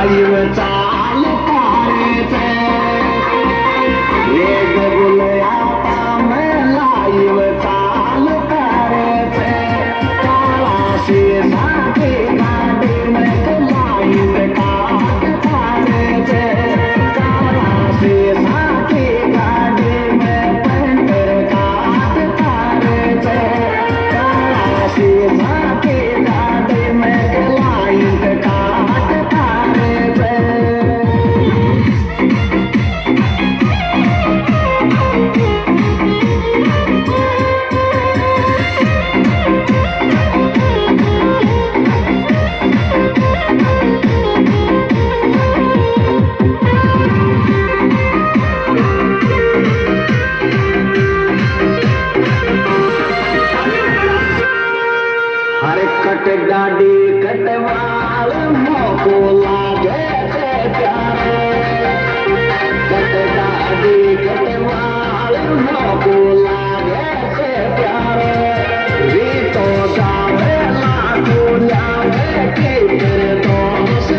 live चाल तारे थे एक बुलया में लाइव चाल तारे थे काला शीशा की गाड़ी में लाइव काट तारे थे काला शीशा की गाड़ी में पेंटर काट तारे थे काला शीशा की गाड़ी में लाइव काट तारे थे हर कट गाड़ी कटवाल मोको लागे छे प्यारे कट गाड़ी